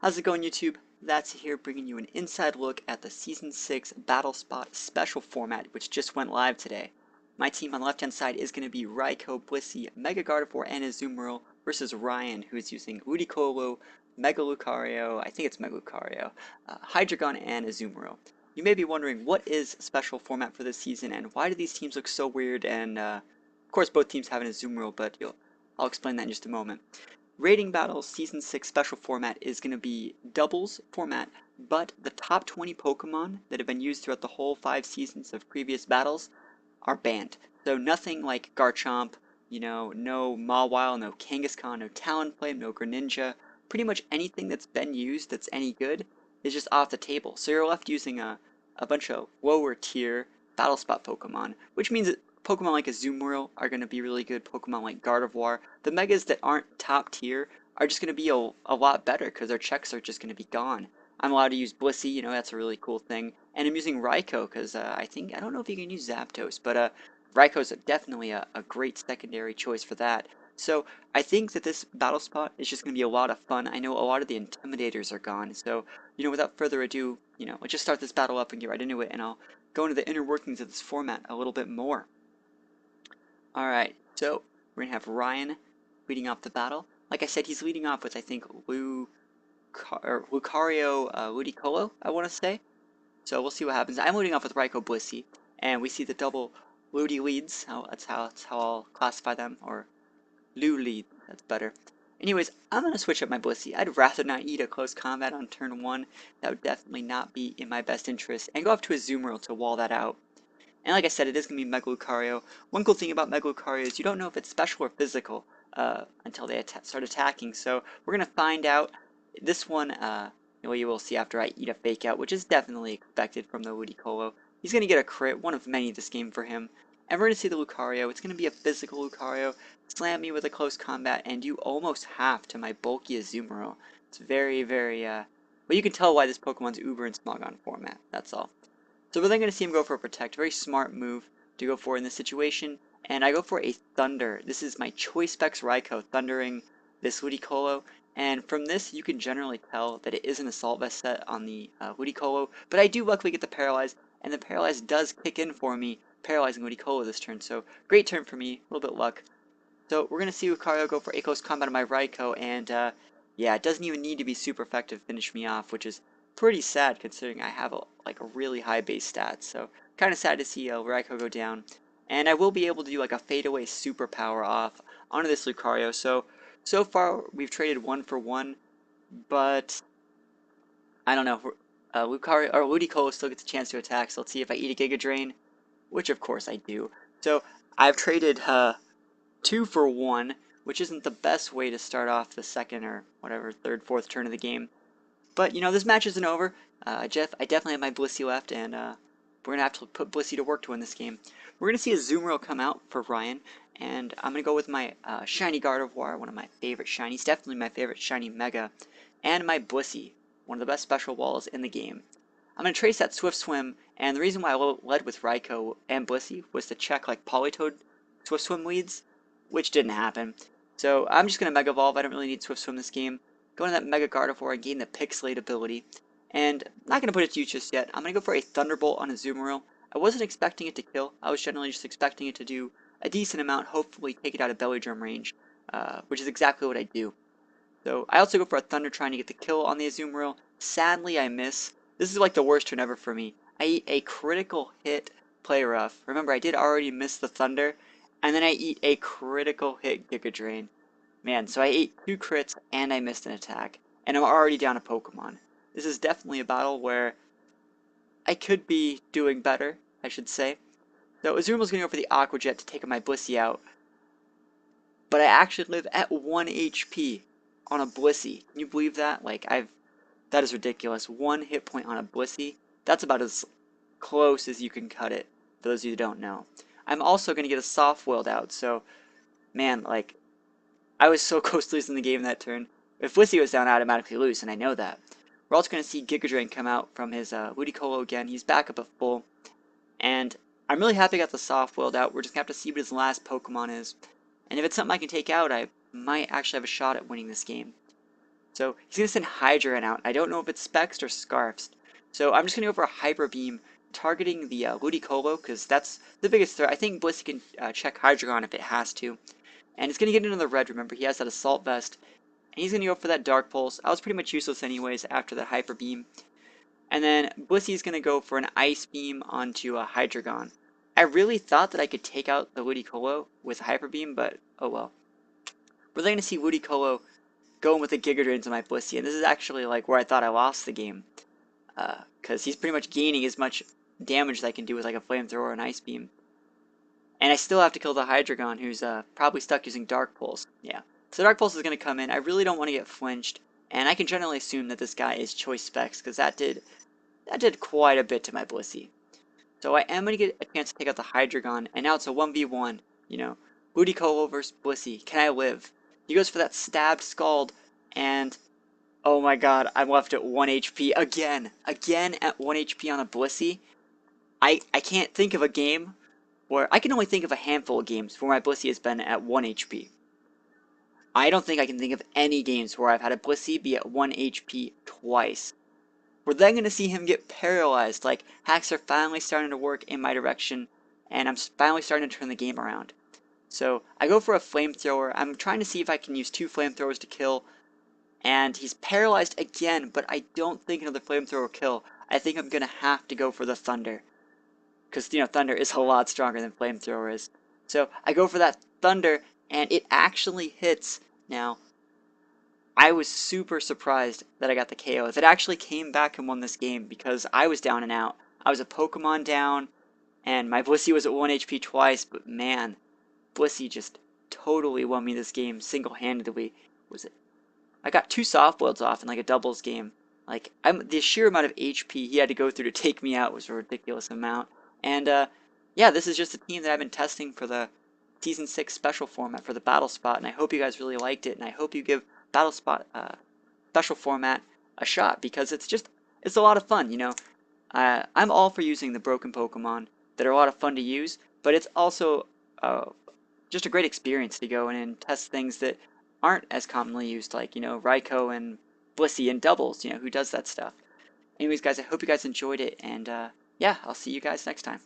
How's it going, YouTube? That's here bringing you an inside look at the Season 6 Battlespot special format, which just went live today. My team on the left-hand side is going to be Raiko, Blissey, Mega Gardevoir, and Azumarill versus Ryan, who is using Ludicolo, Mega Lucario, I think it's Mega Lucario, Hydreigon, and Azumarill. You may be wondering, what is special format for this season, and why do these teams look so weird? And of course, both teams have an Azumarill, but I'll explain that in just a moment. Rating Battles Season 6 special format is going to be doubles format, but the top 20 Pokemon that have been used throughout the whole 5 seasons of previous battles are banned. So nothing like Garchomp, no Mawile, no Kangaskhan, no Talonflame, no Greninja. Pretty much anything that's been used that's any good is just off the table. So you're left using a bunch of lower tier Battlespot Pokemon, which means that Pokemon like Azumarill are going to be really good. Pokemon like Gardevoir, the Megas that aren't top tier, are just going to be a lot better because their checks are just going to be gone. I'm allowed to use Blissey, that's a really cool thing. And I'm using Raikou because I don't know if you can use Zapdos, but Raikou's definitely a great secondary choice for that. So I think that this battle spot is just going to be a lot of fun. I know a lot of the Intimidators are gone, so without further ado, let's just start this battle up and get right into it, and I'll go into the inner workings of this format a little bit more. Alright, so we're going to have Ryan leading off the battle. Like I said, he's leading off with, I think, Lucario Ludicolo, I want to say. So we'll see what happens. I'm leading off with Raikou Blissey, and we see the double Ludi leads. That's how I'll classify them, or Lu lead, that's better. Anyways, I'm going to switch up my Blissey. I'd rather not eat a close combat on turn 1. That would definitely not be in my best interest, and go up to a Azumarill to wall that out. And like I said, it is going to be Mega Lucario. One cool thing about Mega Lucario is you don't know if it's special or physical until they start attacking. So we're going to find out. This one, you will see after I eat a Fake Out, which is definitely expected from the Ludicolo. He's going to get a crit, one of many this game for him. And we're going to see the Lucario. It's going to be a physical Lucario. Slam me with a close combat and do almost half to my bulky Azumarill. It's very, very, well, you can tell why this Pokemon's Uber and Smogon format. That's all. So we're then going to see him go for a Protect. Very smart move to go for in this situation. And I go for a Thunder. This is my Choice Specs Raikou thundering this Ludicolo. And from this, you can generally tell that it is an Assault Vest set on the Ludicolo. But I do luckily get the Paralyze, and the Paralyze does kick in for me, paralyzing Ludicolo this turn. So great turn for me, a little bit luck. So we're going to see Lucario go for a close combat on my Raikou, and yeah, it doesn't even need to be super effective to finish me off, which is pretty sad considering I have a really high base stats. So kind of sad to see Raikou go down. And I will be able to do like a fadeaway superpower off onto this Lucario. So far we've traded 1 for 1, but I don't know. Lucario or Ludicolo still gets a chance to attack. So let's see if I eat a Giga Drain, which of course I do. So I've traded 2 for 1, which isn't the best way to start off the second or whatever third, fourth turn of the game. But, this match isn't over. I definitely have my Blissey left, and we're going to have to put Blissey to work to win this game. We're going to see a Azumarill come out for Ryan, and I'm going to go with my Shiny Gardevoir, one of my favorite Shinies, definitely my favorite Shiny Mega, and my Blissey, one of the best special walls in the game. I'm going to trace that Swift Swim, and the reason why I led with Raikou and Blissey was to check like Politoed Swift Swim leads, which didn't happen. So I'm just going to Mega Evolve. I don't really need Swift Swim this game. Go into that Mega Gardevoir and gain the Pixelate ability. And I'm not going to put it to use just yet. I'm going to go for a Thunderbolt on a Azumarill. I wasn't expecting it to kill. I was generally just expecting it to do a decent amount, hopefully take it out of Belly Drum range, which is exactly what I do. So I also go for a Thunder trying to get the kill on the Azumarill. Sadly, I miss. This is like the worst turn ever for me. I eat a critical hit Play Rough. Remember, I did already miss the Thunder, and then I eat a critical hit Giga Drain. Man, so I ate 2 crits and I missed an attack, and I'm already down a Pokemon. This is definitely a battle where I could be doing better, I should say. So Azumarill going to go for the Aqua Jet to take my Blissey out, but I actually live at 1 HP on a Blissey. Can you believe that? That is ridiculous. 1 hit point on a Blissey. That's about as close as you can cut it, for those of you who don't know. I'm also going to get a Soft-Willed out, so, man, I was so close to losing the game that turn. If Blissey was down, I automatically lose, and I know that. We're also going to see Giga Drain come out from his Ludicolo again. He's back up at full. And I'm really happy I got the Soft-Willed out. We're just going to have to see what his last Pokemon is. And if it's something I can take out, I might actually have a shot at winning this game. So he's going to send Hydra out. I don't know if it's Specs or Scarfs. So I'm just going to go for a Hyper Beam targeting the Ludicolo because that's the biggest threat. I think Blissey can check Hydreigon if it has to. And it's going to get into the red, remember. He has that Assault Vest. And he's going to go for that Dark Pulse. I was pretty much useless anyways after that Hyper Beam. And then Blissey's going to go for an Ice Beam onto a Hydreigon. I really thought that I could take out the Ludicolo with a Hyper Beam, but oh well. We're then going to see Ludicolo going with the Giga Drain to my Blissey, and this is actually like where I thought I lost the game. Because he's pretty much gaining as much damage as I can do with like a Flamethrower or an Ice Beam. And I still have to kill the Hydreigon, who's probably stuck using Dark Pulse. Yeah. So Dark Pulse is going to come in. I really don't want to get flinched. And I can generally assume that this guy is Choice Specs, because that did quite a bit to my Blissey. So I am going to get a chance to take out the Hydreigon, and now it's a 1v1, you know. Ludicolo versus Blissey. Can I live? He goes for that Stabbed Scald, and oh my god, I'm left at 1 HP again. Again at 1 HP on a Blissey. I can't think of a game where I can only think of a handful of games where my Blissey has been at 1 HP. I don't think I can think of any games where I've had a Blissey be at 1 HP twice. We're then going to see him get paralyzed, like hacks are finally starting to work in my direction, and I'm finally starting to turn the game around. So I go for a Flamethrower. I'm trying to see if I can use 2 Flamethrowers to kill, and he's paralyzed again, but I don't think another Flamethrower will kill. I think I'm going to have to go for the Thunder. Because, you know, Thunder is a lot stronger than Flamethrower is. So I go for that Thunder, and it actually hits. Now, I was super surprised that I got the KO. That actually came back and won this game because I was down and out. I was a Pokemon down, and my Blissey was at 1 HP twice, but man, Blissey just totally won me this game single-handedly. Was it? I got 2 soft boileds off in like a doubles game. Like, the sheer amount of HP he had to go through to take me out was a ridiculous amount. And, yeah, this is just a team that I've been testing for the Season 6 special format for the Battlespot, and I hope you guys really liked it, and I hope you give Battlespot special format a shot, because it's a lot of fun, you know. I'm all for using the broken Pokemon that are a lot of fun to use, but it's also just a great experience to go in and test things that aren't as commonly used, like, you know, Raikou and Blissey and doubles, you know, who does that stuff. Anyways, guys, I hope you guys enjoyed it, and yeah, I'll see you guys next time.